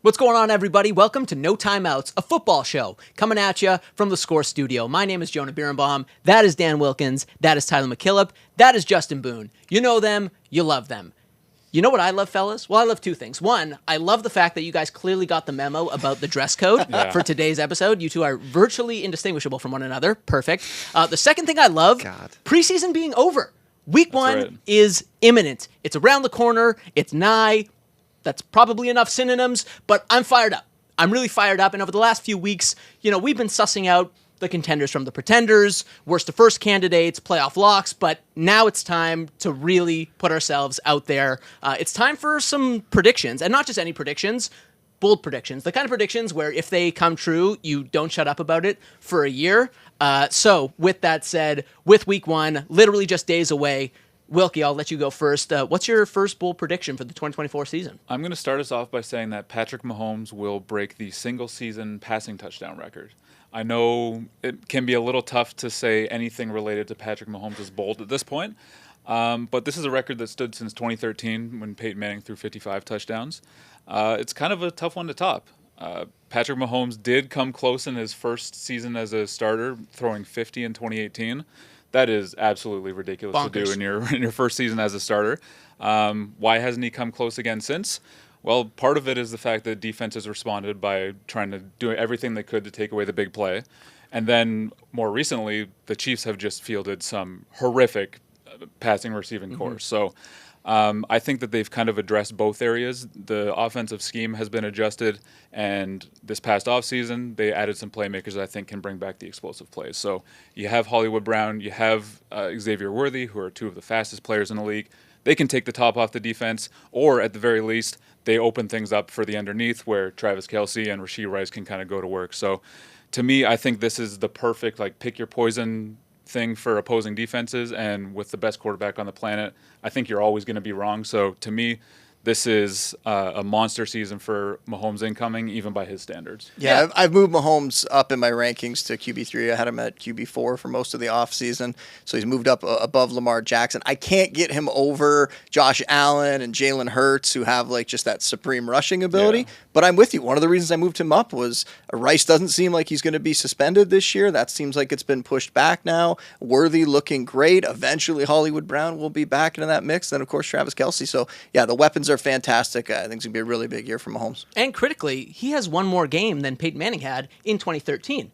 What's going on, everybody? Welcome to No Timeouts, a football show coming at you from the Score Studio. My name is Jonah Birnbaum. That is Dan Wilkins. That is Tyler MacKillop. That is Justin Boone. You know them. You love them. You know what I love, fellas? Well, I love two things. One, I love the fact that you guys clearly got the memo about the dress code for today's episode. You two are virtually indistinguishable from one another. Perfect. The second thing I love, preseason being over. Week one is imminent. It's around the corner. It's nigh. That's probably enough synonyms, but I'm fired up. I'm really fired up, and over the last few weeks, we've been sussing out the contenders from the pretenders, worst to first candidates, playoff locks, but now it's time to really put ourselves out there. It's time for some predictions, and not just any predictions, bold predictions. The kind of predictions where if they come true, you don't shut up about it for a year. So with that said, with week one, literally just days away, Wilkie, I'll let you go first. What's your first bold prediction for the 2024 season? I'm going to start us off by saying that Patrick Mahomes will break the single-season passing touchdown record. I know it can be a little tough to say anything related to Patrick Mahomes is bold at this point, but this is a record that stood since 2013 when Peyton Manning threw 55 touchdowns. It's kind of a tough one to top. Patrick Mahomes did come close in his first season as a starter, throwing 50 in 2018. That is absolutely ridiculous to do in your first season as a starter. Why hasn't he come close again since? Well, part of it is the fact that defenses responded by trying to do everything they could to take away the big play. And then more recently, the Chiefs have just fielded some horrific passing receiving cores. So I think that they've kind of addressed both areas. The offensive scheme has been adjusted, and this past offseason, they added some playmakers that I think can bring back the explosive plays. So you have Hollywood Brown, you have Xavier Worthy, who are two of the fastest players in the league. They can take the top off the defense, or at the very least, they open things up for the underneath where Travis Kelce and Rashee Rice can kind of go to work. So to me, I think this is the perfect, pick your poison thing for opposing defenses, and with the best quarterback on the planet, I think you're always going to be wrong. So to me, this is a monster season for Mahomes incoming, even by his standards. Yeah, I've moved Mahomes up in my rankings to QB3. I had him at QB4 for most of the offseason, so he's moved up above Lamar Jackson. I can't get him over Josh Allen and Jalen Hurts, who have just that supreme rushing ability. But I'm with you. One of the reasons I moved him up was Rice doesn't seem like he's going to be suspended this year. That seems like it's been pushed back now. Worthy looking great. Eventually, Hollywood Brown will be back into that mix. Then, of course, Travis Kelce. So, yeah, the weapons are fantastic. I think it's going to be a really big year for Mahomes. And critically, he has one more game than Peyton Manning had in 2013.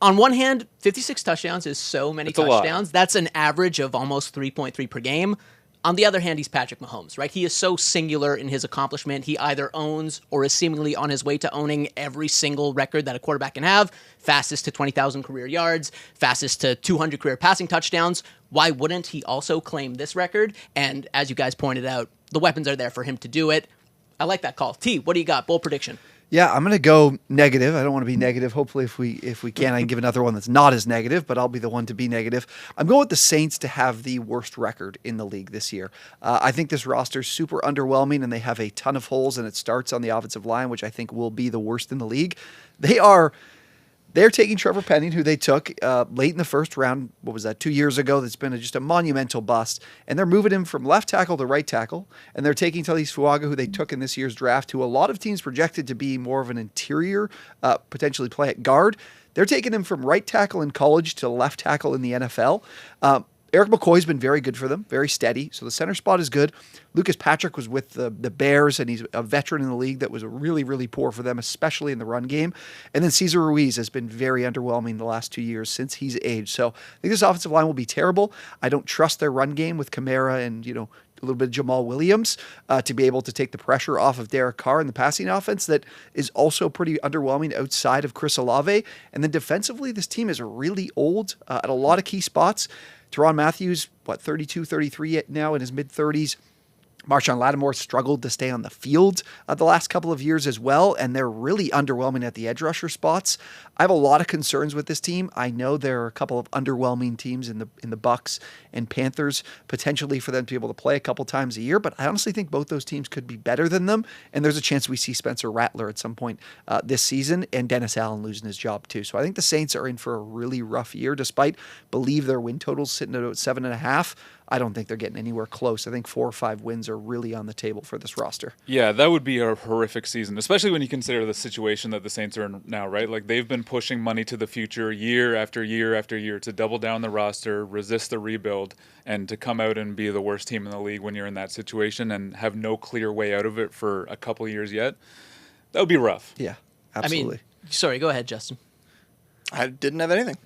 On one hand, 56 touchdowns is so many touchdowns. That's an average of almost 3.3 per game. On the other hand, he's Patrick Mahomes, right? He is so singular in his accomplishment. He either owns or is seemingly on his way to owning every single record that a quarterback can have. Fastest to 20,000 career yards, fastest to 200 career passing touchdowns. Why wouldn't he also claim this record? And as you guys pointed out, the weapons are there for him to do it. I like that call. T, what do you got? Bold prediction. Yeah, I'm going to go negative. I don't want to be negative. Hopefully, if we can, I can give another one that's not as negative, but I'll be the one to be negative. I'm going with the Saints to have the worst record in the league this year. I think this roster is super underwhelming, and they have a ton of holes, and it starts on the offensive line, which I think will be the worst in the league. They're taking Trevor Penning, who they took late in the first round, 2 years ago, that's been just a monumental bust, and they're moving him from left tackle to right tackle, and they're taking Talise Fuaga, who they took in this year's draft, who a lot of teams projected to be more of an interior, potentially play at guard. They're taking him from right tackle in college to left tackle in the NFL. Eric McCoy's been very good for them, very steady, so the center spot is good. Lucas Patrick was with the Bears, and he's a veteran in the league that was really, really poor for them, especially in the run game. And then Cesar Ruiz has been very underwhelming the last 2 years since he's aged. So I think this offensive line will be terrible. I don't trust their run game with Kamara and, a little bit of Jamal Williams to be able to take the pressure off of Derek Carr in the passing offense that is also pretty underwhelming outside of Chris Olave. And then defensively, this team is really old at a lot of key spots. Tyrann Mathieu, 32, 33 now in his mid-30s. Marshawn Lattimore struggled to stay on the field the last couple of years as well, and they're really underwhelming at the edge rusher spots. I have a lot of concerns with this team. I know there are a couple of underwhelming teams in the Bucs and Panthers, potentially for them to be able to play a couple times a year, but I honestly think both those teams could be better than them, and there's a chance we see Spencer Rattler at some point this season, and Dennis Allen losing his job too. So I think the Saints are in for a really rough year, despite believe their win totals sitting at about 7.5. I don't think they're getting anywhere close. I think 4 or 5 wins are really on the table for this roster. Yeah, that would be a horrific season, especially when you consider the situation that the Saints are in now, right? Like, they've been pushing money to the future year after year after year to double down the roster, resist the rebuild, and to come out and be the worst team in the league when you're in that situation and have no clear way out of it for a couple of years yet. That would be rough. Yeah, absolutely. I mean, sorry, go ahead, Justin. I didn't have anything.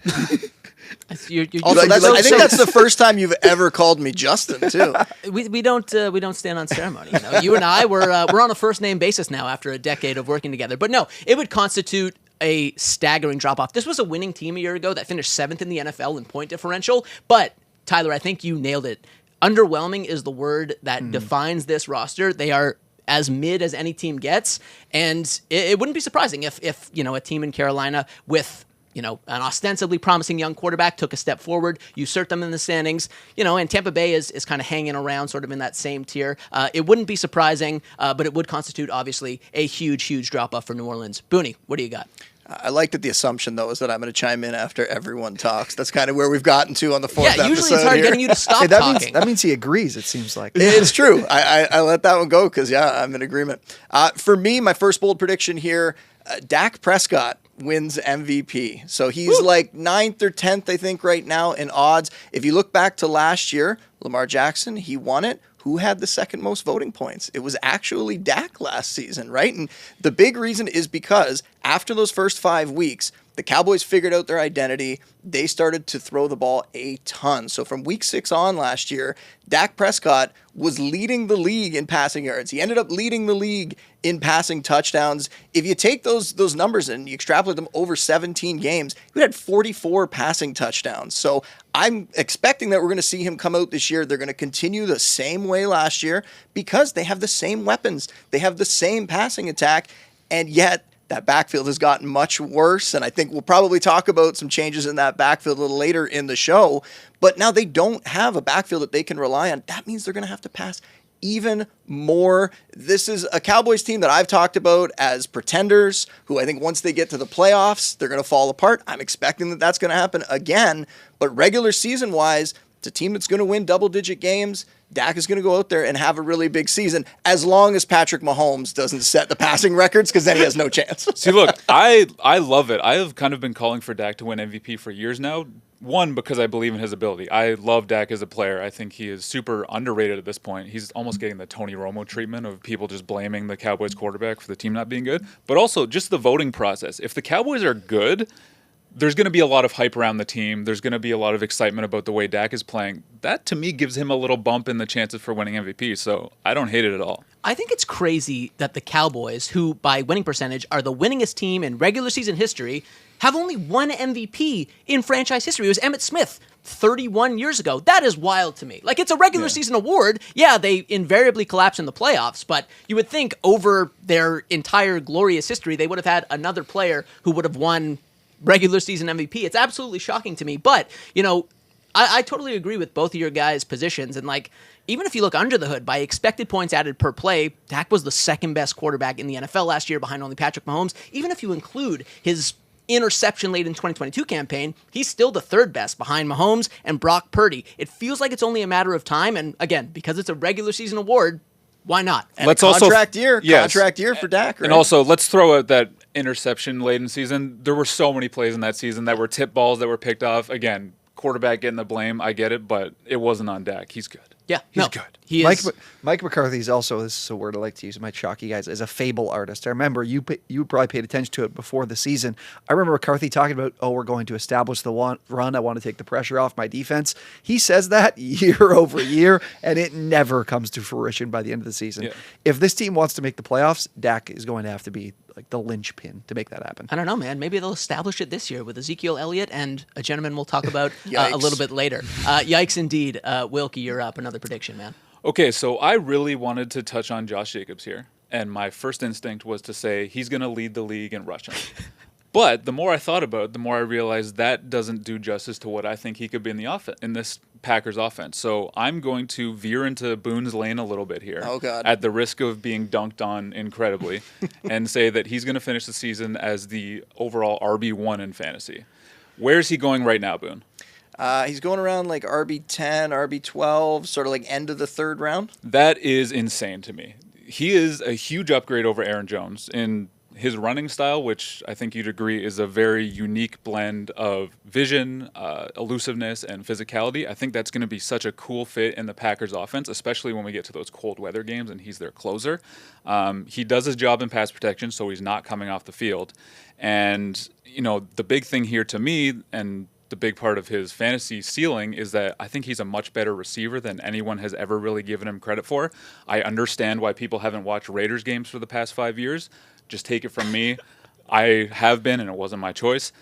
Also, I think that's the first time you've ever called me Justin, too. we don't stand on ceremony. You know? You and I we're on a first name basis now after a decade of working together. But no, it would constitute a staggering drop off. This was a winning team a year ago that finished 7th in the NFL in point differential. But Tyler, I think you nailed it. Underwhelming is the word that defines this roster. They are as mid as any team gets, and it wouldn't be surprising if a team in Carolina with an ostensibly promising young quarterback took a step forward, usurped them in the standings, and Tampa Bay is kind of hanging around sort of in that same tier. It wouldn't be surprising, but it would constitute, obviously, a huge, huge drop-off for New Orleans. Booney, what do you got? I like that the assumption, though, is that I'm going to chime in after everyone talks. That's kind of where we've gotten to on the fourth episode. Yeah, usually it's hard here. getting you to stop that talking. That means he agrees, it seems like. It's true. I let that one go because, I'm in agreement. For me, my first bold prediction here, Dak Prescott wins MVP. So he's like 9th or 10th, I think, right now in odds. If you look back to last year, Lamar Jackson, he won it. Who had the second most voting points? It was actually Dak last season, right? And the big reason is because after those first 5 weeks, the Cowboys figured out their identity. They started to throw the ball a ton. So from week 6 on last year, Dak Prescott was leading the league in passing yards. He ended up leading the league in passing touchdowns. If you take those numbers and you extrapolate them over 17 games, he had 44 passing touchdowns. So I'm expecting that we're going to see him come out this year. They're going to continue the same way last year because they have the same weapons. They have the same passing attack, and yet that backfield has gotten much worse, and I think we'll probably talk about some changes in that backfield a little later in the show. But now they don't have a backfield that they can rely on. That means they're going to have to pass even more. This is a Cowboys team that I've talked about as pretenders, who I think once they get to the playoffs, they're going to fall apart. I'm expecting that that's going to happen again. But regular season-wise, it's a team that's going to win double-digit games. Dak is going to go out there and have a really big season as long as Patrick Mahomes doesn't set the passing records, because then he has no chance. See, look, I love it. I have kind of been calling for Dak to win MVP for years now. One, because I believe in his ability. I love Dak as a player. I think he is super underrated at this point. He's almost getting the Tony Romo treatment of people just blaming the Cowboys quarterback for the team not being good. But also just the voting process. If the Cowboys are good, there's going to be a lot of hype around the team. There's going to be a lot of excitement about the way Dak is playing. That, to me, gives him a little bump in the chances for winning MVP. So I don't hate it at all. I think it's crazy that the Cowboys, who by winning percentage are the winningest team in regular season history, have only one MVP in franchise history. It was Emmitt Smith 31 years ago. That is wild to me. Like, it's a regular season award. Yeah, they invariably collapse in the playoffs, but you would think over their entire glorious history, they would have had another player who would have won regular season MVP. It's absolutely shocking to me. But, I totally agree with both of your guys' positions. And, even if you look under the hood, by expected points added per play, Dak was the second best quarterback in the NFL last year behind only Patrick Mahomes. Even if you include his interception late in 2022 campaign, he's still the third best behind Mahomes and Brock Purdy. It feels like it's only a matter of time. And again, because it's a regular season award, why not? And let's contract year for Dak. Right? And also, let's throw out that interception late in the season. There were so many plays in that season that were tip balls that were picked off. Again, quarterback getting the blame, I get it, but it wasn't on Dak. He's good. Yeah, he's good. He is. Mike McCarthy's also, this is a word I like to use, it might shock you guys, is a fable artist. I remember you probably paid attention to it before the season. I remember McCarthy talking about, we're going to establish the run. I want to take the pressure off my defense. He says that year over year, and it never comes to fruition by the end of the season. Yeah. If this team wants to make the playoffs, Dak is going to have to be like the linchpin to make that happen. I don't know, man. Maybe they'll establish it this year with Ezekiel Elliott and a gentleman we'll talk about a little bit later. Yikes indeed. Wilkie, you're up. Another prediction, man. Okay, so I really wanted to touch on Josh Jacobs here, and my first instinct was to say he's going to lead the league in rushing. But the more I thought about it, the more I realized that doesn't do justice to what I think he could be in this Packers offense. So I'm going to veer into Boone's lane a little bit here. Oh, God. At the risk of being dunked on incredibly, and say that he's going to finish the season as the overall RB1 in fantasy. Where's he going right now, Boone? He's going around like RB10, RB12, sort of like end of the third round. That is insane to me. He is a huge upgrade over Aaron Jones in his running style, which I think you'd agree is a very unique blend of vision, elusiveness, and physicality. I think that's going to be such a cool fit in the Packers offense, especially when we get to those cold weather games and he's their closer. He does his job in pass protection, so he's not coming off the field. And, you know, the big thing here to me, and the big part of his fantasy ceiling, is that I think he's a much better receiver than anyone has ever really given him credit for. I understand why people haven't watched Raiders games for the past 5 years. Just take it from me. I have been, and it wasn't my choice.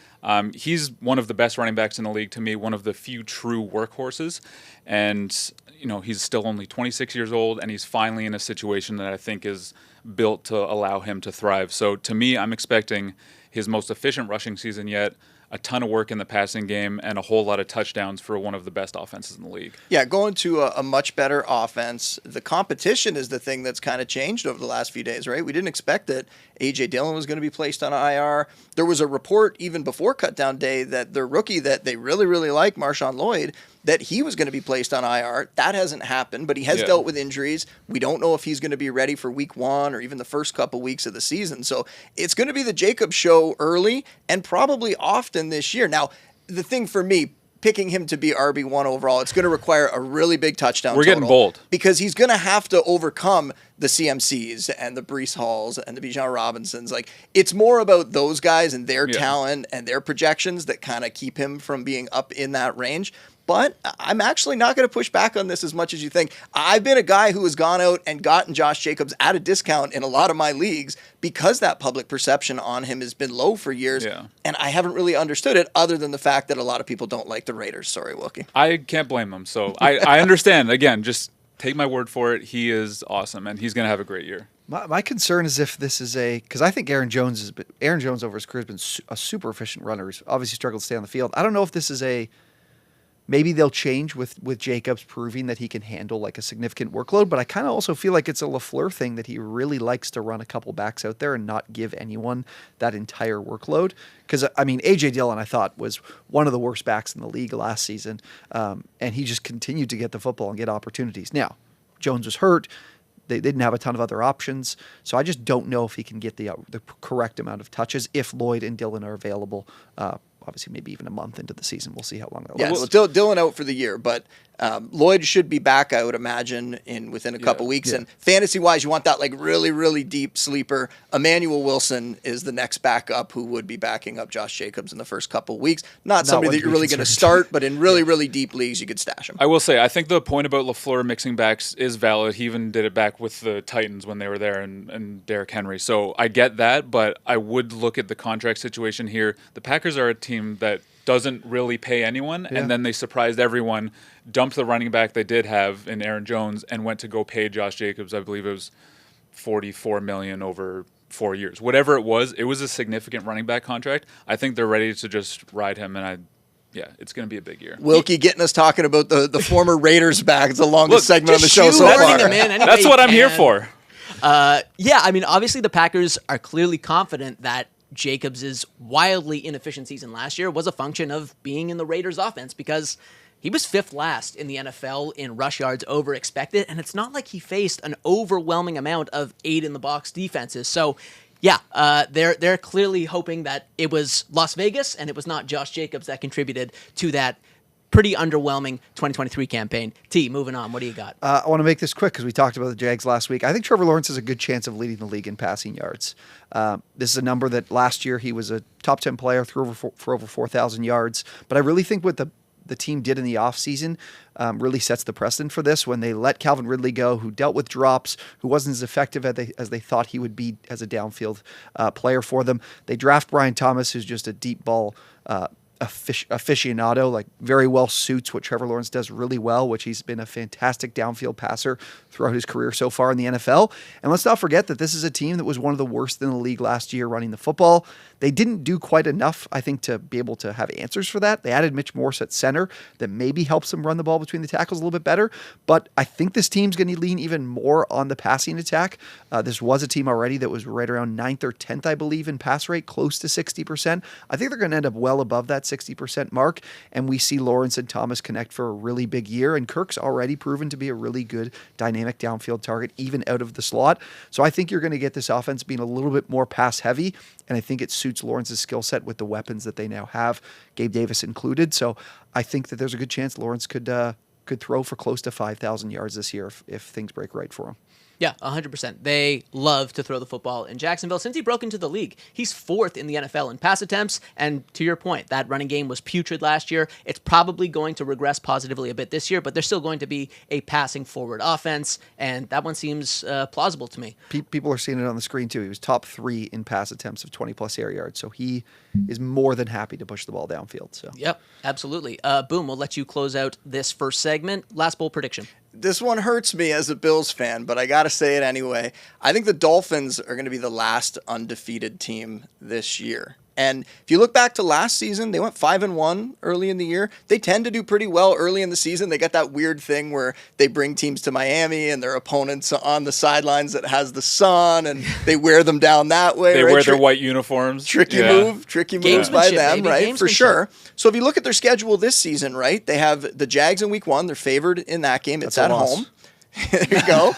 He's one of the best running backs in the league to me, one of the few true workhorses. And, you know, he's still only 26 years old, and he's finally in a situation that I think is built to allow him to thrive. So to me, I'm expecting his most efficient rushing season yet, a ton of work in the passing game, and a whole lot of touchdowns for one of the best offenses in the league. Yeah, going to a much better offense. The competition is the thing that's kind of changed over the last few days, right? We didn't expect that A.J. Dillon was going to be placed on IR. There was a report even before cutdown day that their rookie that they really, really like, Marshawn Lloyd, that he was going to be placed on IR. That hasn't happened, but he has dealt with injuries. We don't know if he's going to be ready for week 1 or even the first couple weeks of the season. So it's going to be the Jacobs show early and probably often this year. Now, the thing for me, picking him to be RB1 overall, it's going to require a really big touchdown We're total. getting bold. Because he's going to have to overcome the CMCs and the Breece Halls and the Bijan Robinsons. Like, it's more about those guys and their talent and their projections that kind of keep him from being up in that range. But I'm actually not going to push back on this as much as you think. I've been a guy who has gone out and gotten Josh Jacobs at a discount in a lot of my leagues because that public perception on him has been low for years. Yeah. And I haven't really understood it other than the fact that a lot of people don't like the Raiders. Sorry, Wilkie. I can't blame him. So I understand. Again, just take my word for it. He is awesome, and he's going to have a great year. My concern is if this is because I think Aaron Jones over his career has been a super efficient runner. He's obviously struggled to stay on the field. I don't know if this is maybe they'll change with Jacobs proving that he can handle like a significant workload, but I kind of also feel like it's a LaFleur thing that he really likes to run a couple backs out there and not give anyone that entire workload. Because, I mean, A.J. Dillon, I thought, was one of the worst backs in the league last season, and he just continued to get the football and get opportunities. Now, Jones was hurt. They didn't have a ton of other options, so I just don't know if he can get the correct amount of touches if Lloyd and Dillon are available. Obviously, maybe even a month into the season. We'll see how long that lasts. Well, Dillon out for the year, but Lloyd should be back, I would imagine, within a couple weeks. And fantasy-wise, you want that like really, really deep sleeper. Emmanuel Wilson is the next backup who would be backing up Josh Jacobs in the first couple weeks. Not somebody that you're really going to start, but in really, really deep leagues, you could stash him. I will say, I think the point about LaFleur mixing backs is valid. He even did it back with the Titans when they were there and Derrick Henry. So I get that, but I would look at the contract situation here. The Packers are a team that doesn't really pay anyone, and then they surprised everyone, dumped the running back they did have in Aaron Jones, and went to go pay Josh Jacobs. I believe it was $44 million over 4 years. Whatever it was a significant running back contract. I think they're ready to just ride him, and it's going to be a big year. Wilkie getting us talking about the former Raiders back. It's the longest segment on the show so far. That's what I'm here for. I mean, obviously the Packers are clearly confident that Jacobs' wildly inefficient season last year was a function of being in the Raiders offense because he was 5th last in the NFL in rush yards over expected, and it's not like he faced an overwhelming amount of 8-in-the-box defenses. So, they're clearly hoping that it was Las Vegas and it was not Josh Jacobs that contributed to that pretty underwhelming 2023 campaign. T, moving on. What do you got? I want to make this quick because we talked about the Jags last week. I think Trevor Lawrence has a good chance of leading the league in passing yards. This is a number that last year he was a top 10 player, threw for over 4,000 yards. But I really think what the team did in the offseason really sets the precedent for this when they let Calvin Ridley go, who dealt with drops, who wasn't as effective as they thought he would be as a downfield player for them. They draft Brian Thomas, who's just a deep ball aficionado, like very well suits what Trevor Lawrence does really well, which he's been a fantastic downfield passer throughout his career so far in the NFL. And let's not forget that this is a team that was one of the worst in the league last year running the football. They didn't do quite enough, I think, to be able to have answers for that. They added Mitch Morse at center that maybe helps them run the ball between the tackles a little bit better. But I think this team's going to lean even more on the passing attack. This was a team already that was right around 9th or 10th, I believe, in pass rate, close to 60%. I think they're going to end up well above that 60% mark, and we see Lawrence and Thomas connect for a really big year. And Kirk's already proven to be a really good dynamic downfield target, even out of the slot. So I think you're going to get this offense being a little bit more pass heavy, and I think it suits Lawrence's skill set with the weapons that they now have, Gabe Davis included. So I think that there's a good chance Lawrence could throw for close to 5,000 yards this year if things break right for him. Yeah, 100%. They love to throw the football in Jacksonville. Since he broke into the league, he's 4th in the NFL in pass attempts. And to your point, that running game was putrid last year. It's probably going to regress positively a bit this year, but there's still going to be a passing forward offense. And that one seems plausible to me. People are seeing it on the screen too. He was top 3 in pass attempts of 20-plus air yards. So he is more than happy to push the ball downfield. So yep, absolutely. Boom, we'll let you close out this first segment. Last bowl prediction. This one hurts me as a Bills fan, but I got to say it anyway. I think the Dolphins are going to be the last undefeated team this year. And if you look back to last season, they went 5-1 early in the year. They tend to do pretty well early in the season. They got that weird thing where they bring teams to Miami and their opponents on the sidelines that has the sun, and they wear them down that way. They right? wear their white uniforms. Tricky move by them, baby. right? For sure. So if you look at their schedule this season, right, they have the Jags in week 1. They're favored in that game. It's at home. There you go.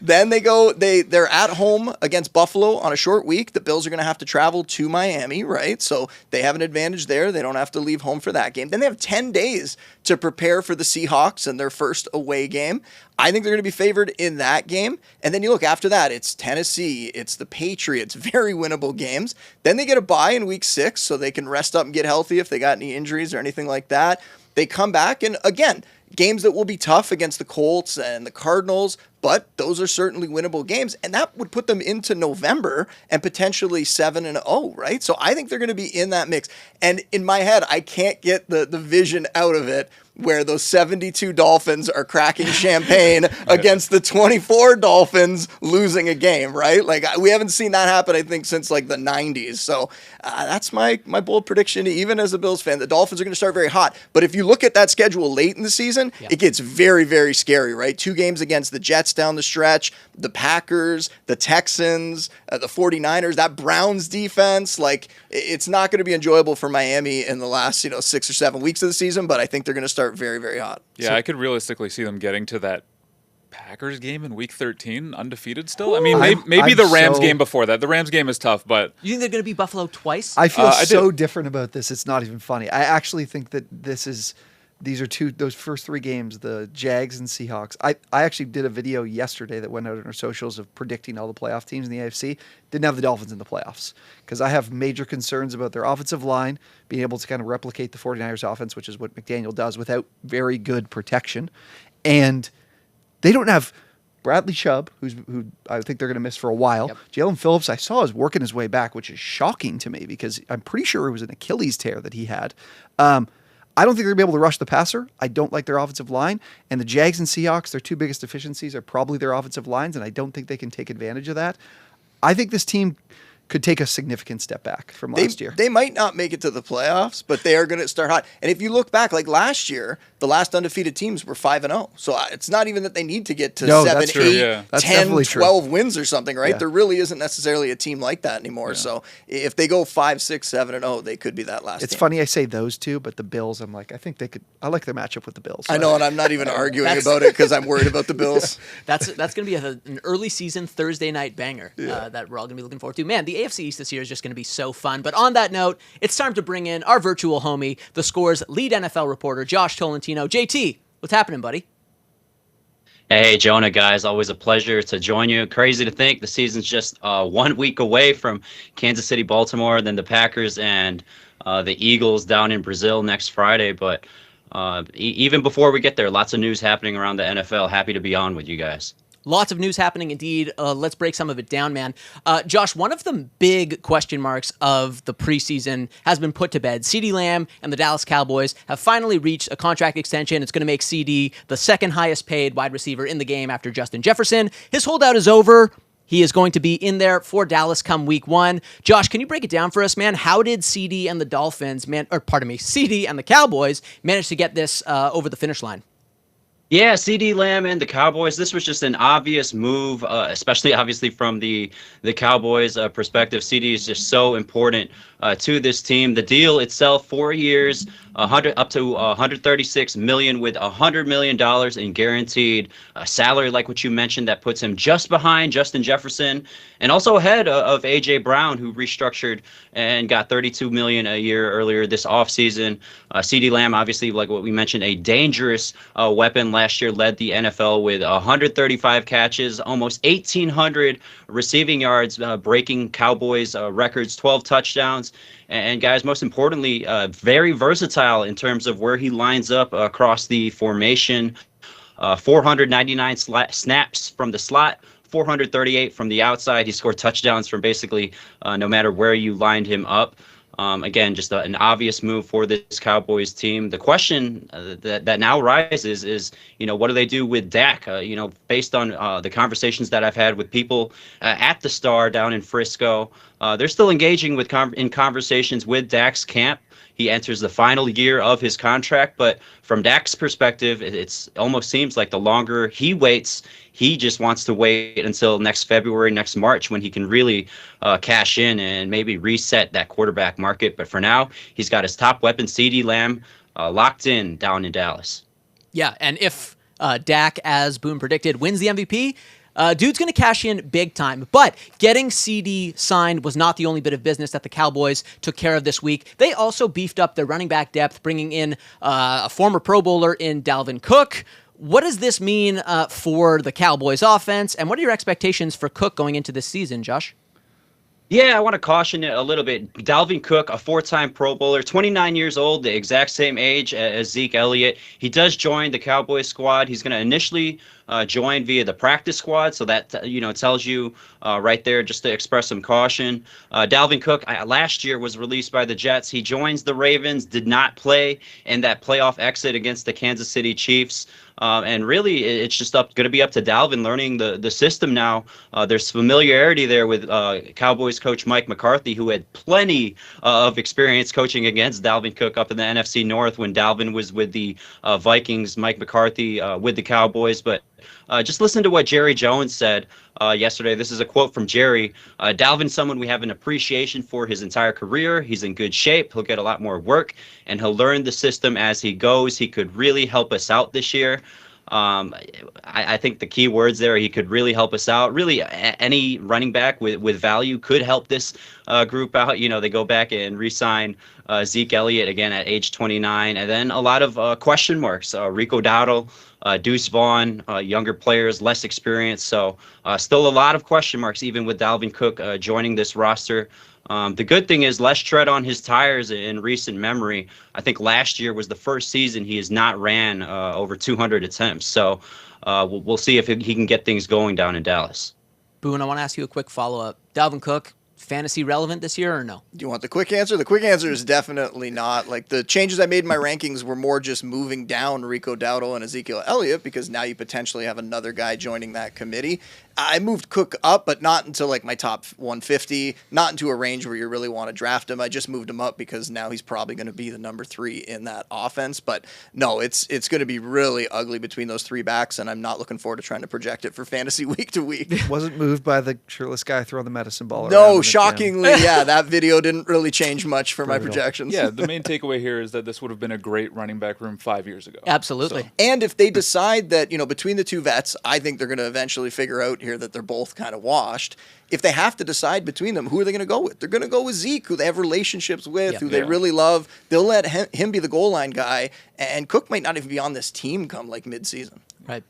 Then they're at home against Buffalo on a short week. The Bills are going to have to travel to Miami, right? So they have an advantage there. They don't have to leave home for that game. Then they have 10 days to prepare for the Seahawks and their first away game. I think they're going to be favored in that game. And then you look after that, it's Tennessee, it's the Patriots, very winnable games. Then they get a bye in week 6 so they can rest up and get healthy if they got any injuries or anything like that. They come back and, again, games that will be tough against the Colts and the Cardinals, but those are certainly winnable games, and that would put them into November and potentially 7-0, right? So I think they're going to be in that mix. And in my head, I can't get the vision out of it where those 72 Dolphins are cracking champagne against the 24 Dolphins losing a game, right? Like, we haven't seen that happen, I think, since like the 90s. So that's my bold prediction, even as a Bills fan. The Dolphins are going to start very hot. But if you look at that schedule late in the season, it gets very, very scary, right? 2 games against the Jets down the stretch, the Packers, the Texans, the 49ers, that Browns defense. Like, it's not going to be enjoyable for Miami in the last 6 or 7 weeks of the season, but I think they're going to start very, very hot. Yeah, I could realistically see them getting to that Packers game in week 13 undefeated still. I mean, maybe the Rams game before that. The Rams game is tough, but You think they're going to be Buffalo twice? I feel so different about this. It's not even funny. I actually think that these are those first 3 games, the Jags and Seahawks. I actually did a video yesterday that went out on our socials of predicting all the playoff teams in the AFC. Didn't have the Dolphins in the playoffs because I have major concerns about their offensive line being able to kind of replicate the 49ers offense, which is what McDaniel does, without very good protection. And they don't have Bradley Chubb, who I think they're going to miss for a while. Yep. Jalen Phillips, I saw, is working his way back, which is shocking to me because I'm pretty sure it was an Achilles tear that he had. I don't think they're going to be able to rush the passer. I don't like their offensive line. And the Jags and Seahawks, their 2 biggest deficiencies are probably their offensive lines, and I don't think they can take advantage of that. I think this team could take a significant step back from last year. They might not make it to the playoffs, but they are going to start hot. And if you look back, like last year, the last undefeated teams were 5-0. So it's not even that they need to get to 7, 8, 10, 12 wins or something, right? Yeah. There really isn't necessarily a team like that anymore. Yeah. So if they go 5, 6, 7-0, they could be that last It's team. funny I say those 2, but the Bills, I'm like, I think they could. I like their matchup with the Bills. I know, and I'm not even arguing about it because I'm worried about the Bills. That's going to be an early season Thursday night banger that we're all going to be looking forward to. Man, the AFC East this year is just going to be so fun. But on that note, it's time to bring in our virtual homie, the Score's lead NFL reporter, Josh Tolentino. JT, what's happening, buddy? Hey, Jonah, guys. Always a pleasure to join you. Crazy to think the season's just 1 week away from Kansas City, Baltimore, then the Packers and the Eagles down in Brazil next Friday. But even before we get there, lots of news happening around the NFL. Happy to be on with you guys. Lots of news happening indeed. Let's break some of it down, man. Josh, one of the big question marks of the preseason has been put to bed. Ceedee Lamb and the Dallas Cowboys have finally reached a contract extension. It's going to make Ceedee the 2nd highest paid wide receiver in the game after Justin Jefferson. His holdout is over. He is going to be in there for Dallas come week 1. Josh, can you break it down for us, man? How did Ceedee and the Dolphins, Ceedee and the Cowboys manage to get this over the finish line? Yeah, Ceedee Lamb and the Cowboys. This was just an obvious move, especially obviously from the Cowboys' perspective. Ceedee is just so important to this team. The deal itself, 4 years, 100 up to 136 million with $100 million in guaranteed salary, like what you mentioned. That puts him just behind Justin Jefferson and also ahead of AJ Brown, who restructured and got 32 million a year earlier this offseason. Ceedee Lamb, obviously, like what we mentioned, a dangerous weapon. Last year led the NFL with 135 catches, almost 1,800 receiving yards, breaking Cowboys records, 12 touchdowns. And guys, most importantly, very versatile in terms of where he lines up across the formation. 499 snaps from the slot, 438 from the outside. He scored touchdowns from basically no matter where you lined him up. Again, just an obvious move for this Cowboys team. The question that now rises is, what do they do with Dak? Based on the conversations that I've had with people at the Star down in Frisco, they're still engaging in conversations with Dak's camp. He enters the final year of his contract, but from Dak's perspective, it almost seems like the longer he waits, he just wants to wait until next February, next March, when he can really cash in and maybe reset that quarterback market. But for now, he's got his top weapon, Ceedee Lamb, locked in down in Dallas. Yeah, and if Dak, as Boone predicted, wins the MVP, dude's going to cash in big time. But getting Ceedee signed was not the only bit of business that the Cowboys took care of this week. They also beefed up their running back depth, bringing in a former Pro Bowler in Dalvin Cook. What does this mean for the Cowboys offense, and what are your expectations for Cook going into this season, Josh? Yeah, I want to caution it a little bit. Dalvin Cook, a four-time Pro Bowler, 29 years old, the exact same age as Zeke Elliott. He does join the Cowboys squad. He's going to initially join via the practice squad, so that tells you right there, just to express some caution. Dalvin Cook last year was released by the Jets. He joins the Ravens, did not play in that playoff exit against the Kansas City Chiefs. And really, it's just going to be up to Dalvin learning the system now. There's familiarity there with Cowboys coach Mike McCarthy, who had plenty of experience coaching against Dalvin Cook up in the NFC North when Dalvin was with the Vikings, Mike McCarthy with the Cowboys. But just listen to what Jerry Jones said yesterday. This is a quote from Jerry. Dalvin's someone we have an appreciation for his entire career. He's in good shape. He'll get a lot more work, and he'll learn the system as he goes. He could really help us out this year. I think the key words there, he could really help us out. Really, any running back with value could help this group out. They go back and re-sign Zeke Elliott again at age 29, and then a lot of question marks. Rico Dowdle, Deuce Vaughn, younger players, less experience. So still a lot of question marks, even with Dalvin Cook joining this roster. The good thing is less tread on his tires in recent memory. I think last year was the first season he has not ran over 200 attempts. So we'll see if he can get things going down in Dallas. Boone, I want to ask you a quick follow-up. Dalvin Cook, fantasy relevant this year or no? Do you want the quick answer? The quick answer is definitely not. Like, the changes I made in my rankings were more just moving down Rico Dowdle and Ezekiel Elliott, because now you potentially have another guy joining that committee. I moved Cook up, but not into like my top 150, not into a range where you really want to draft him. I just moved him up because now he's probably going to be the number 3 in that offense. But no, it's going to be really ugly between those 3 backs, and I'm not looking forward to trying to project it for fantasy week to week. Wasn't moved by the shirtless guy throwing the medicine ball around. No, shockingly, yeah, that video didn't really change much for my projections. Yeah, the main takeaway here is that this would have been a great running back room 5 years ago. Absolutely. So. And if they decide that, between the 2 vets, I think they're going to eventually figure out here that they're both kind of washed. If they have to decide between them, who are they going to go with? They're going to go with Zeke, who they have relationships with, who they really love. They'll let him be the goal line guy, and Cook might not even be on this team come like mid-season. Right.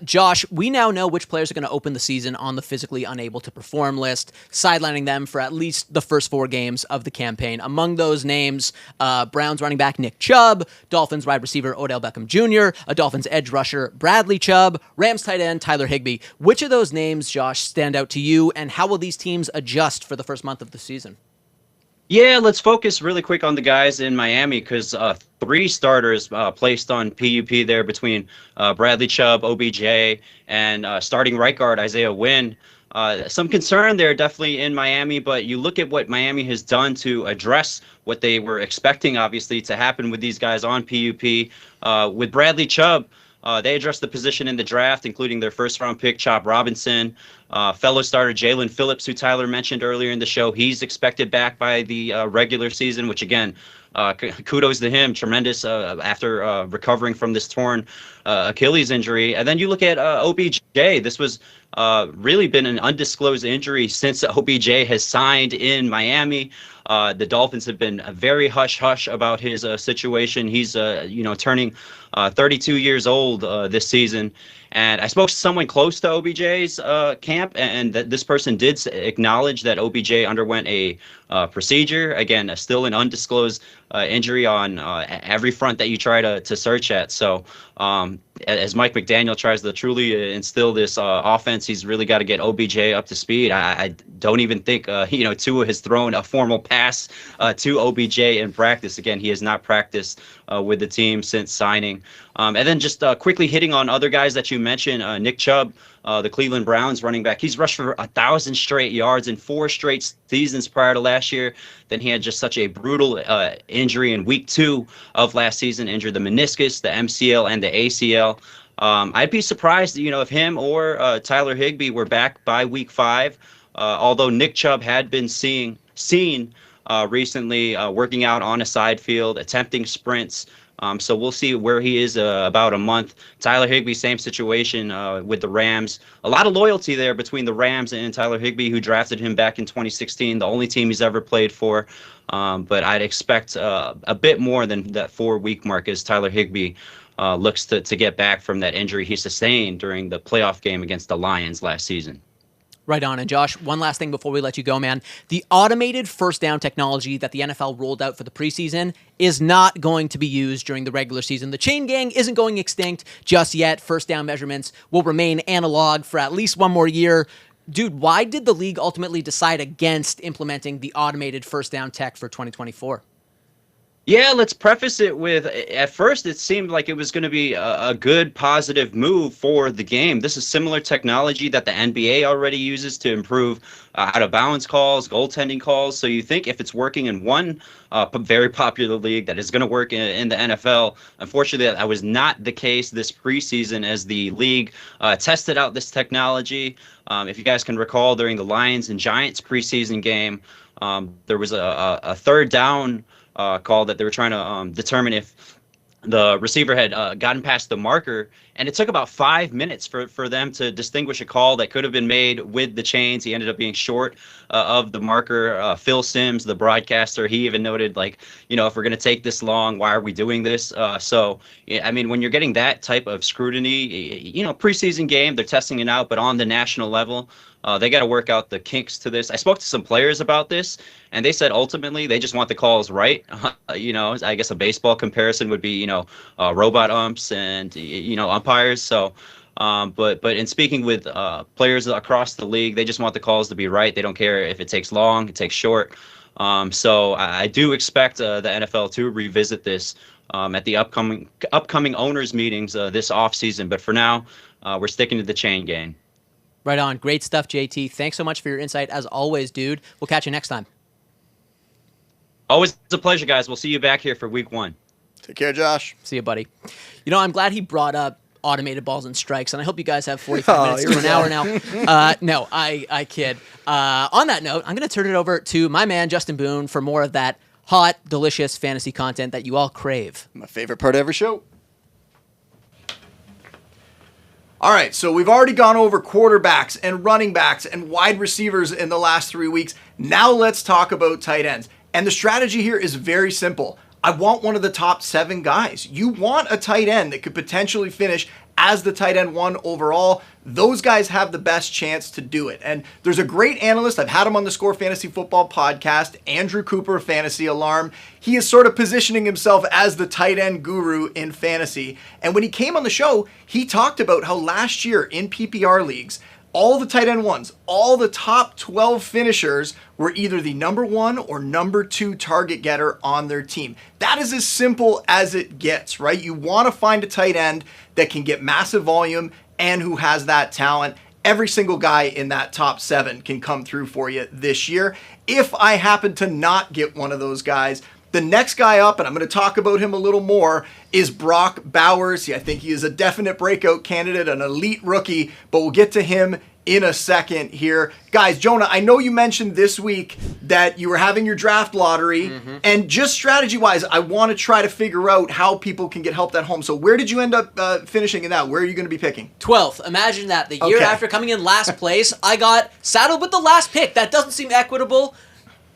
Josh, we now know which players are going to open the season on the physically unable to perform list, sidelining them for at least the first 4 games of the campaign. Among those names, Browns running back Nick Chubb, Dolphins wide receiver Odell Beckham Jr., a Dolphins edge rusher Bradley Chubb, Rams tight end Tyler Higbee. Which of those names, Josh, stand out to you, and how will these teams adjust for the first month of the season? Yeah, let's focus really quick on the guys in Miami, because 3 starters placed on PUP there between Bradley Chubb, OBJ, and starting right guard Isaiah Wynn. Some concern there definitely in Miami, but you look at what Miami has done to address what they were expecting, obviously, to happen with these guys on PUP. With Bradley Chubb, They addressed the position in the draft, including their first-round pick, Chop Robinson, fellow starter Jalen Phillips, who Tyler mentioned earlier in the show. He's expected back by the regular season, which, again, kudos to him. Tremendous after recovering from this torn Achilles injury. And then you look at OBJ. This was really been an undisclosed injury since OBJ has signed in Miami. The Dolphins have been very hush-hush about his situation. He's, turning 32 years old this season. And I spoke to someone close to OBJ's camp, and that this person did acknowledge that OBJ underwent a procedure. Again, still an undisclosed injury on every front that you try to search at. So as Mike McDaniel tries to truly instill this offense, he's really got to get OBJ up to speed. I don't even think, Tua has thrown a formal pass to OBJ in practice. Again, he has not practiced with the team since signing. And then just quickly hitting on other guys that you mentioned, Nick Chubb, the Cleveland Browns running back. He's rushed for 1,000 straight yards in 4 straight seasons prior to last year. Then he had just such a brutal injury in week 2 of last season, injured the meniscus, the MCL, and the ACL. I'd be surprised, if him or Tyler Higbee were back by week 5, although Nick Chubb had been seen recently working out on a side field, attempting sprints. So we'll see where he is about a month. Tyler Higbee, same situation with the Rams. A lot of loyalty there between the Rams and Tyler Higbee, who drafted him back in 2016, the only team he's ever played for. But I'd expect a bit more than that 4-week mark as Tyler Higbee looks to get back from that injury he sustained during the playoff game against the Lions last season. Right on. And Josh, one last thing before we let you go, man. The automated first down technology that the NFL rolled out for the preseason is not going to be used during the regular season. The chain gang isn't going extinct just yet. First down measurements will remain analog for at least one more year. Dude, why did the league ultimately decide against implementing the automated first down tech for 2024? Yeah, let's preface it with, at first it seemed like it was going to be a good, positive move for the game. This is similar technology that the NBA already uses to improve out-of-bounds calls, goaltending calls. So you think if it's working in one very popular league, that is going to work in the NFL. Unfortunately, that was not the case this preseason as the league tested out this technology. If you guys can recall, during the Lions and Giants preseason game, there was a third down call that they were trying to determine if the receiver had gotten past the marker, and it took about 5 minutes for them to distinguish a call that could have been made with the chains. He ended up being short of the marker. Phil Simms, the broadcaster, he even noted, if we're going to take this long, why are we doing this? So, I mean, when you're getting that type of scrutiny, preseason game, they're testing it out, but on the national level, they got to work out the kinks to this. I spoke to some players about this, and they said ultimately they just want the calls right. I guess a baseball comparison would be, robot umps and, umpires. So, but in speaking with players across the league, they just want the calls to be right. They don't care if it takes long, it takes short. So I do expect the NFL to revisit this at the upcoming owners meetings this offseason. But for now, we're sticking to the chain gang. Right on. Great stuff, JT. Thanks so much for your insight as always, dude. We'll catch you next time. Always a pleasure, guys. We'll see you back here for week 1. Take care, Josh. See you, buddy. I'm glad he brought up automated balls and strikes, and I hope you guys have 45 minutes to an hour now. No, I kid. On that note, I'm going to turn it over to my man, Justin Boone, for more of that hot, delicious fantasy content that you all crave. My favorite part of every show. All right, so we've already gone over quarterbacks and running backs and wide receivers in the last 3 weeks. Now let's talk about tight ends. And the strategy here is very simple. I want one of the top 7 guys. You want a tight end that could potentially finish as the tight end 1 overall. Those guys have the best chance to do it. And there's a great analyst, I've had him on the Score Fantasy Football podcast, Andrew Cooper, Fantasy Alarm. He is sort of positioning himself as the tight end guru in fantasy. And when he came on the show, he talked about how last year in PPR leagues, all the tight end ones, all the top 12 finishers were either the number 1 or number 2 target getter on their team. That is as simple as it gets, right? You want to find a tight end that can get massive volume and who has that talent. Every single guy in that top 7 can come through for you this year. If I happen to not get one of those guys, The next guy up, and I'm going to talk about him a little more, is Brock Bowers. I think he is a definite breakout candidate, an elite rookie, but we'll get to him in a second here. Guys, Jonah, I know you mentioned this week that you were having your draft lottery, and just strategy-wise, I want to try to figure out how people can get help at home. So where did you end up finishing in that? Where are you going to be picking? 12th. Imagine that. The year after coming in last place, I got saddled with the last pick. That doesn't seem equitable.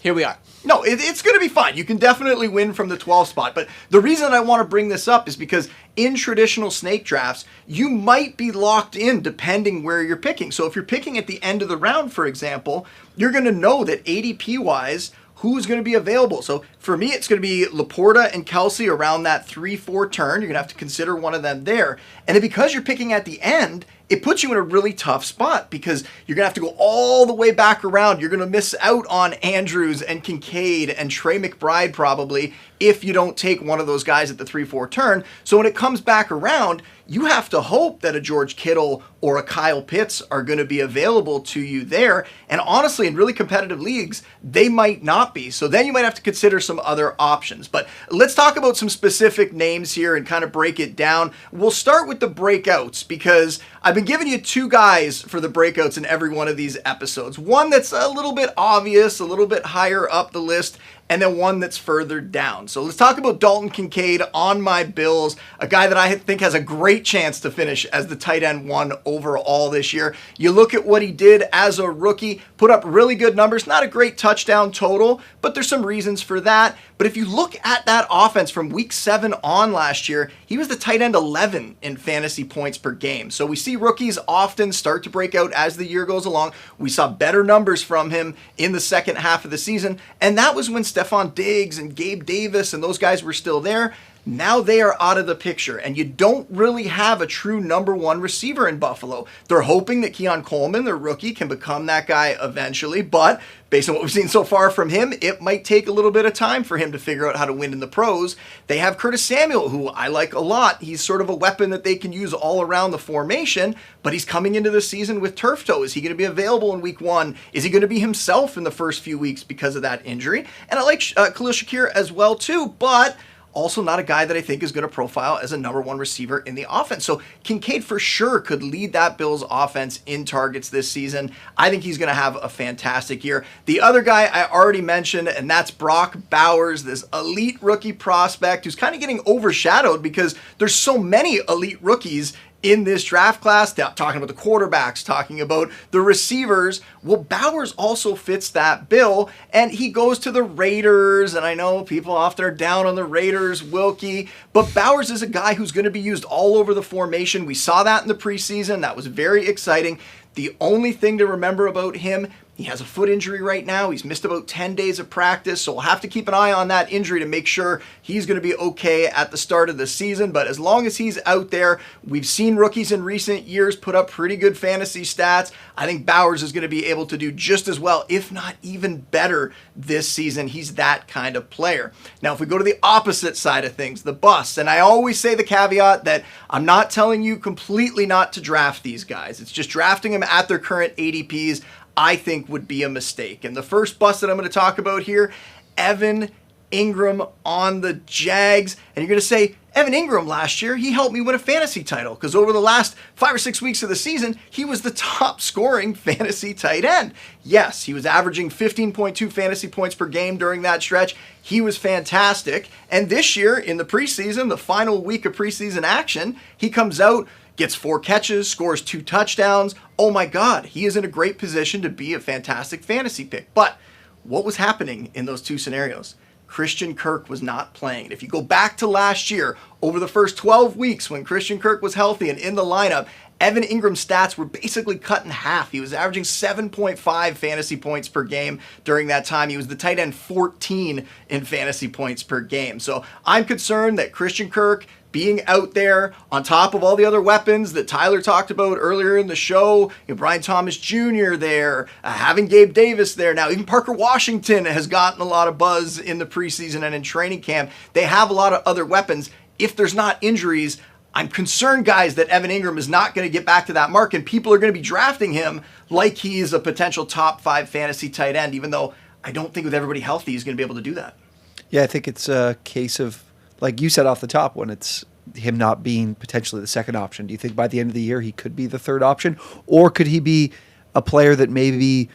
Here we are. No, it's going to be fine. You can definitely win from the 12th spot. But the reason I want to bring this up is because in traditional snake drafts, you might be locked in depending where you're picking. So if you're picking at the end of the round, for example, you're going to know that ADP-wise, who's going to be available. So for me, it's going to be Laporta and Kelsey around that 3-4 turn. You're going to have to consider one of them there. And then because you're picking at the end, it puts you in a really tough spot because you're going to have to go all the way back around. You're going to miss out on Andrews and Kincaid and Trey McBride probably if you don't take one of those guys at the 3-4 turn. So when it comes back around, you have to hope that a George Kittle or a Kyle Pitts are going to be available to you there. And honestly, in really competitive leagues, they might not be. So then you might have to consider some other options. But let's talk about some specific names here and kind of break it down. We'll start with the breakouts because I've been giving you two guys for the breakouts in every one of these episodes. One that's a little bit obvious, a little bit higher up the list, and then one that's further down. So let's talk about Dalton Kincaid on my Bills, a guy that I think has a great chance to finish as the tight end 1 overall this year. You look at what he did as a rookie, put up really good numbers, not a great touchdown total, but there's some reasons for that. But if you look at that offense from week 7 on last year, he was the tight end 11 in fantasy points per game. So we see rookies often start to break out as the year goes along. We saw better numbers from him in the second half of the season, and that was when Stephon Diggs and Gabe Davis and those guys were still there. Now they are out of the picture, and you don't really have a true number 1 receiver in Buffalo. They're hoping that Keon Coleman, their rookie, can become that guy eventually, but based on what we've seen so far from him, it might take a little bit of time for him to figure out how to win in the pros. They have Curtis Samuel, who I like a lot. He's sort of a weapon that they can use all around the formation, but he's coming into the season with turf toe. Is he going to be available in week 1? Is he going to be himself in the first few weeks because of that injury? And I like Khalil Shakir as well too, but also not a guy that I think is going to profile as a number 1 receiver in the offense. So Kincaid for sure could lead that Bills offense in targets this season. I think he's going to have a fantastic year. The other guy I already mentioned, and that's Brock Bowers, this elite rookie prospect who's kind of getting overshadowed because there's so many elite rookies in this draft class, talking about the quarterbacks, talking about the receivers. Well, Bowers also fits that bill, and he goes to the Raiders, and I know people often are down on the Raiders, Wilkie, but Bowers is a guy who's going to be used all over the formation. We saw that in the preseason. That was very exciting. The only thing to remember about him, he has a foot injury right now. He's missed about 10 days of practice, so we'll have to keep an eye on that injury to make sure he's going to be okay at the start of the season. But as long as he's out there, we've seen rookies in recent years put up pretty good fantasy stats. I think Bowers is going to be able to do just as well, if not even better this season. He's that kind of player. Now, if we go to the opposite side of things, the busts, and I always say the caveat that I'm not telling you completely not to draft these guys. It's just drafting them at their current ADPs, I think would be a mistake. And the first bust that I'm going to talk about here, Evan Ingram on the Jags. And you're going to say, Evan Ingram last year, he helped me win a fantasy title because over the last 5 or 6 weeks of the season, he was the top scoring fantasy tight end. Yes, he was averaging 15.2 fantasy points per game during that stretch. He was fantastic. And this year in the preseason, the final week of preseason action, he comes out, gets 4 catches, scores 2 touchdowns. Oh my God, he is in a great position to be a fantastic fantasy pick. But what was happening in those 2 scenarios? Christian Kirk was not playing. And if you go back to last year, over the first 12 weeks when Christian Kirk was healthy and in the lineup, Evan Ingram's stats were basically cut in half. He was averaging 7.5 fantasy points per game during that time. He was the tight end 14 in fantasy points per game. So I'm concerned that Christian Kirk being out there on top of all the other weapons that Tyler talked about earlier in the show, Brian Thomas Jr. there, having Gabe Davis there now, even Parker Washington has gotten a lot of buzz in the preseason and in training camp. They have a lot of other weapons. If there's not injuries, I'm concerned, guys, that Evan Ingram is not going to get back to that mark, and people are going to be drafting him like he is a potential top 5 fantasy tight end, even though I don't think with everybody healthy he's going to be able to do that. Yeah, I think it's a case of, like you said off the top, when it's him not being potentially the second option. Do you think by the end of the year he could be the third option? Or could he be a player that maybe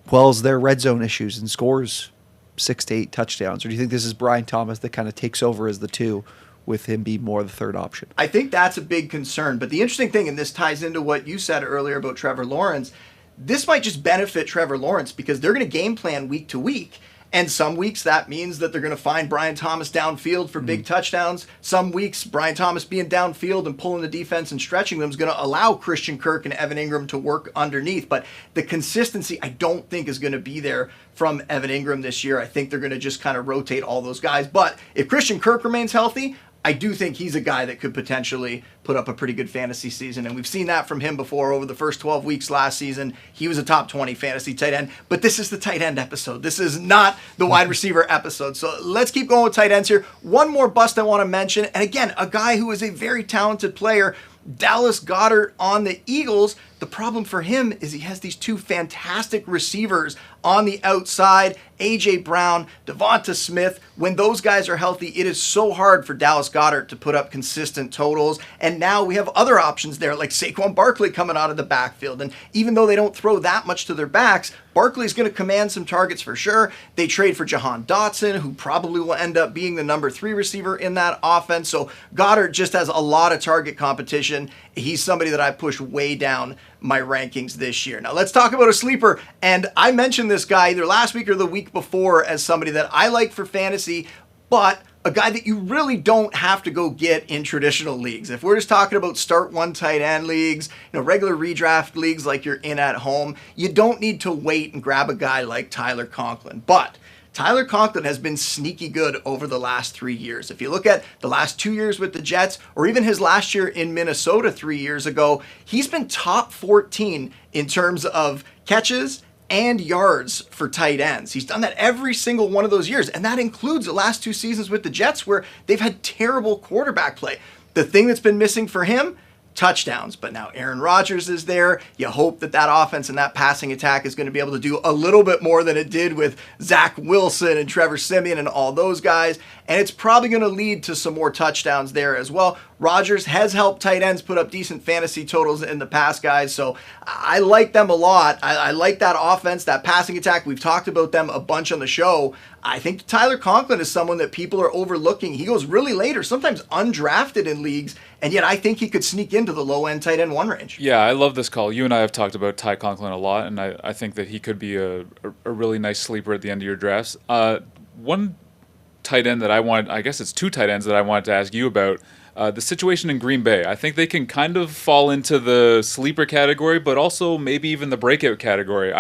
quells their red zone issues and scores 6 to 8 touchdowns? Or do you think this is Brian Thomas that kind of takes over as the 2 with him being more the third option? I think that's a big concern. But the interesting thing, and this ties into what you said earlier about Trevor Lawrence, this might just benefit Trevor Lawrence because they're going to game plan week to week. And some weeks that means that they're going to find Brian Thomas downfield for big touchdowns. Some weeks, Brian Thomas being downfield and pulling the defense and stretching them is going to allow Christian Kirk and Evan Ingram to work underneath. But the consistency, I don't think, is going to be there from Evan Ingram this year. I think they're going to just kind of rotate all those guys. But if Christian Kirk remains healthy, I do think he's a guy that could potentially put up a pretty good fantasy season. And we've seen that from him before over the first 12 weeks last season. He was a top 20 fantasy tight end. But this is the tight end episode. This is not the wide receiver episode. So let's keep going with tight ends here. One more bust I want to mention. And again, a guy who is a very talented player, Dallas Goedert on the Eagles. The problem for him is he has these 2 fantastic receivers on the outside, A.J. Brown, Devonta Smith. When those guys are healthy, it is so hard for Dallas Goedert to put up consistent totals. And now we have other options there, like Saquon Barkley coming out of the backfield. And even though they don't throw that much to their backs, Barkley's going to command some targets for sure. They trade for Jahan Dotson, who probably will end up being the number 3 receiver in that offense. So Goddard just has a lot of target competition. He's somebody that I push way down my rankings this year. Now let's talk about a sleeper. And I mentioned this guy either last week or the week before as somebody that I like for fantasy, but a guy that you really don't have to go get in traditional leagues. If we're just talking about start one tight end leagues, regular redraft leagues like you're in at home, you don't need to wait and grab a guy like Tyler Conklin. But Tyler Conklin has been sneaky good over the last 3 years. If you look at the last 2 years with the Jets, or even his last year in Minnesota 3 years ago, he's been top 14 in terms of catches and yards for tight ends. He's done that every single one of those years, and that includes the last 2 seasons with the Jets where they've had terrible quarterback play. The thing that's been missing for him, touchdowns. But now Aaron Rodgers is there. You hope that that offense and that passing attack is going to be able to do a little bit more than it did with Zach Wilson and Trevor Siemian and all those guys. And it's probably going to lead to some more touchdowns there as well. Rodgers has helped tight ends put up decent fantasy totals in the past, guys. So I like them a lot. I like that offense, that passing attack. We've talked about them a bunch on the show. I think Tyler Conklin is someone that people are overlooking. He goes really late or sometimes undrafted in leagues, and yet I think he could sneak into the low-end tight end 1 range. Yeah, I love this call. You and I have talked about Ty Conklin a lot, and I think that he could be a really nice sleeper at the end of your drafts. One tight end that I guess it's 2 tight ends that I wanted to ask you about, the situation in Green Bay. I think they can kind of fall into the sleeper category, but also maybe even the breakout category.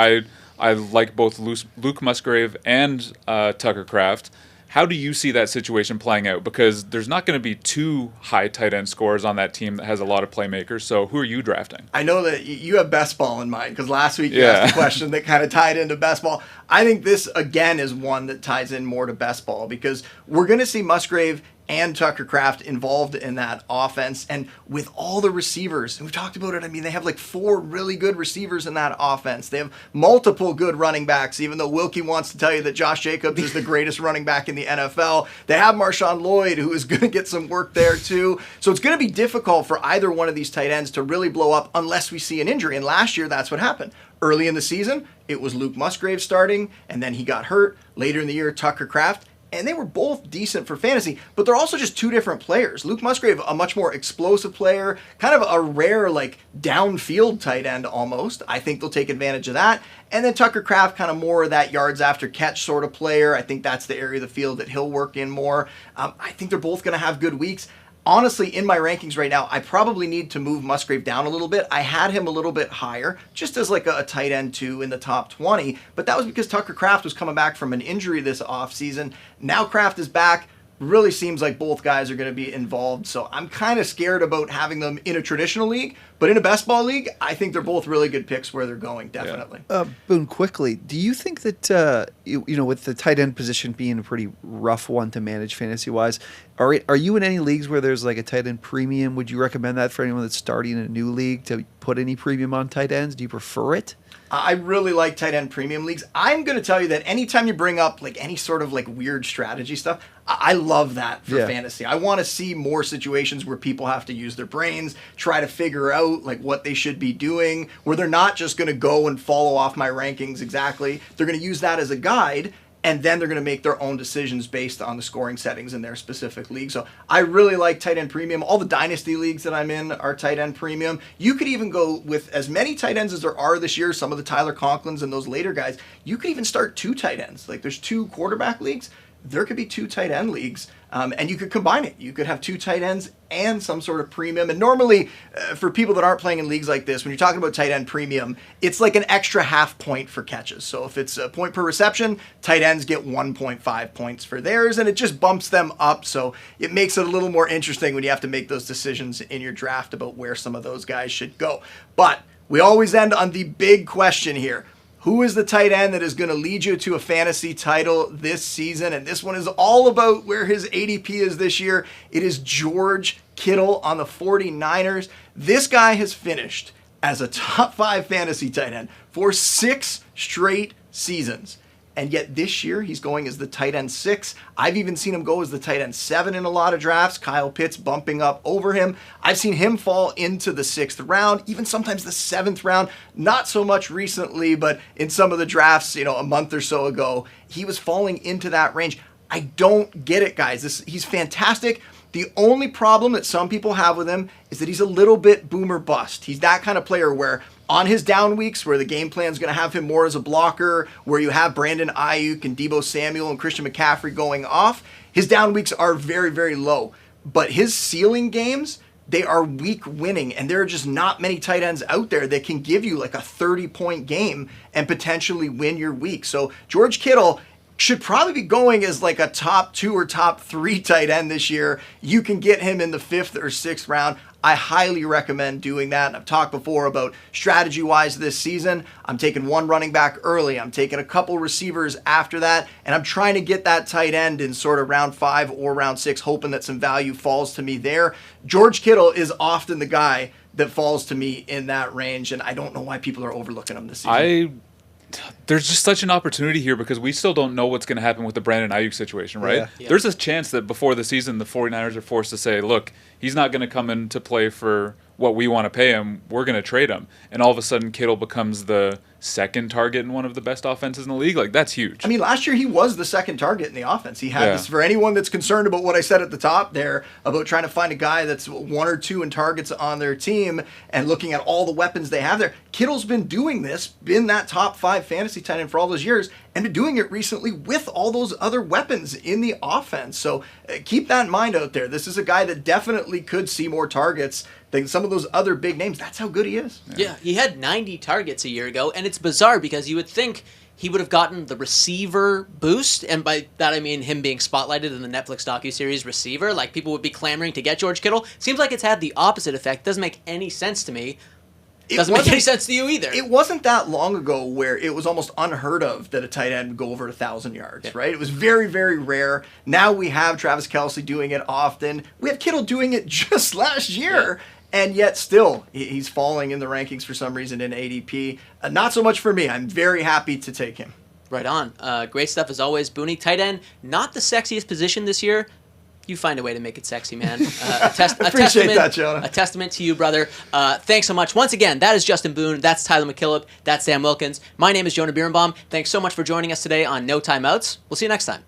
I like both Luke Musgrave and Tucker Kraft. How do you see that situation playing out? Because there's not going to be 2 high tight end scores on that team that has a lot of playmakers. So who are you drafting? I know that you have best ball in mind because last week you asked a question that kind of tied into best ball. I think this, again, is one that ties in more to best ball because we're going to see Musgrave and Tucker Kraft involved in that offense. And with all the receivers, and we've talked about it, I mean, they have like 4 really good receivers in that offense. They have multiple good running backs, even though Wilkie wants to tell you that Josh Jacobs is the greatest running back in the NFL. They have Marshawn Lloyd, who is going to get some work there too. So it's going to be difficult for either one of these tight ends to really blow up unless we see an injury. And last year, that's what happened. Early in the season, it was Luke Musgrave starting, and then he got hurt. Later in the year, Tucker Kraft. And they were both decent for fantasy, but they're also just 2 different players. Luke Musgrave, a much more explosive player, kind of a rare, like, downfield tight end almost. I think they'll take advantage of that. And then Tucker Kraft, kind of more of that yards after catch sort of player. I think that's the area of the field that he'll work in more. I think they're both going to have good weeks. Honestly, in my rankings right now, I probably need to move Musgrave down a little bit. I had him a little bit higher, just as like a tight end 2 in the top 20, but that was because Tucker Kraft was coming back from an injury this offseason. Now Kraft is back. Really seems like both guys are going to be involved, so I'm kind of scared about having them in a traditional league, But in a best ball league, I think they're both really good picks where they're going, definitely. Boone, quickly, do you think that with the tight end position being a pretty rough one to manage fantasy wise, are you in any leagues where there's like a tight end premium? Would you recommend that for anyone that's starting in a new league to put any premium on tight ends? Do you prefer it? I really like tight end premium leagues. I'm going to tell you that anytime you bring up like any sort of like weird strategy stuff, I love that for fantasy. I want to see more situations where people have to use their brains, try to figure out like what they should be doing, where they're not just going to go and follow off my rankings exactly. They're going to use that as a guide, and then they're going to make their own decisions based on the scoring settings in their specific league. So I really like tight end premium. All the dynasty leagues that I'm in are tight end premium. You could even go with as many tight ends as there are this year, some of the Tyler Conklins and those later guys. You could even start 2 tight ends. Like there's 2 quarterback leagues. There could be 2 tight end leagues, and you could combine it. You could have 2 tight ends and some sort of premium. And normally, for people that aren't playing in leagues like this, when you're talking about tight end premium, it's like an extra half point for catches. So if it's a point per reception, tight ends get 1.5 points for theirs, and it just bumps them up. So it makes it a little more interesting when you have to make those decisions in your draft about where some of those guys should go. But we always end on the big question here. Who is the tight end that is going to lead you to a fantasy title this season? And this one is all about where his ADP is this year. It is George Kittle on the 49ers. This guy has finished as a top 5 fantasy tight end for 6 straight seasons. And yet this year, he's going as the tight end 6. I've even seen him go as the tight end 7 in a lot of drafts. Kyle Pitts bumping up over him. I've seen him fall into the 6th round, even sometimes the 7th round. Not so much recently, but in some of the drafts, a month or so ago, he was falling into that range. I don't get it, guys. He's fantastic. The only problem that some people have with him is that he's a little bit boomer bust. He's that kind of player where on his down weeks where the game plan is going to have him more as a blocker, where you have Brandon Ayuk and Deebo Samuel and Christian McCaffrey going off, his down weeks are very, very low. But his ceiling games, they are week winning, and there are just not many tight ends out there that can give you like a 30-point game and potentially win your week. So George Kittle should probably be going as like a top 2 or top 3 tight end this year. You can get him in the 5th or 6th round. I highly recommend doing that. And I've talked before about strategy-wise this season. I'm taking 1 running back early. I'm taking a couple receivers after that. And I'm trying to get that tight end in sort of round 5 or round 6, hoping that some value falls to me there. George Kittle is often the guy that falls to me in that range. And I don't know why people are overlooking him this season. There's just such an opportunity here because we still don't know what's going to happen with the Brandon Ayuk situation, right? Yeah. There's a chance that before the season, the 49ers are forced to say, look, he's not going to come into play for what we want to pay him. We're going to trade him. And all of a sudden, Kittle becomes the second target in one of the best offenses in the league. Like, that's huge. I mean, last year he was the second target in the offense. He had this, for anyone that's concerned about what I said at the top there, about trying to find a guy that's 1 or 2 in targets on their team and looking at all the weapons they have there. Kittle's been doing this, been that top 5 fantasy tight end for all those years, and been doing it recently with all those other weapons in the offense. So keep that in mind out there. This is a guy that definitely could see more targets than some of those other big names. That's how good he is. Yeah, he had 90 targets a year ago, and it's bizarre because you would think he would have gotten the receiver boost, and by that I mean him being spotlighted in the Netflix docuseries Receiver. Like, people would be clamoring to get George Kittle. Seems like it's had the opposite effect. Doesn't make any sense to me. Doesn't make any sense to you either. It wasn't that long ago where it was almost unheard of that a tight end would go over 1,000 yards, right? It was very, very rare. Now we have Travis Kelce doing it often. We have Kittle doing it just last year. Yeah. And yet still, he's falling in the rankings for some reason in ADP. Not so much for me. I'm very happy to take him. Right on. Great stuff as always, Booney. Tight end, not the sexiest position this year. You find a way to make it sexy, man. Appreciate that, Jonah. A testament to you, brother. Thanks so much. Once again, that is Justin Boone. That's Tyler MacKillop. That's Sam Wilkins. My name is Jonah Birnbaum. Thanks so much for joining us today on No Timeouts. We'll see you next time.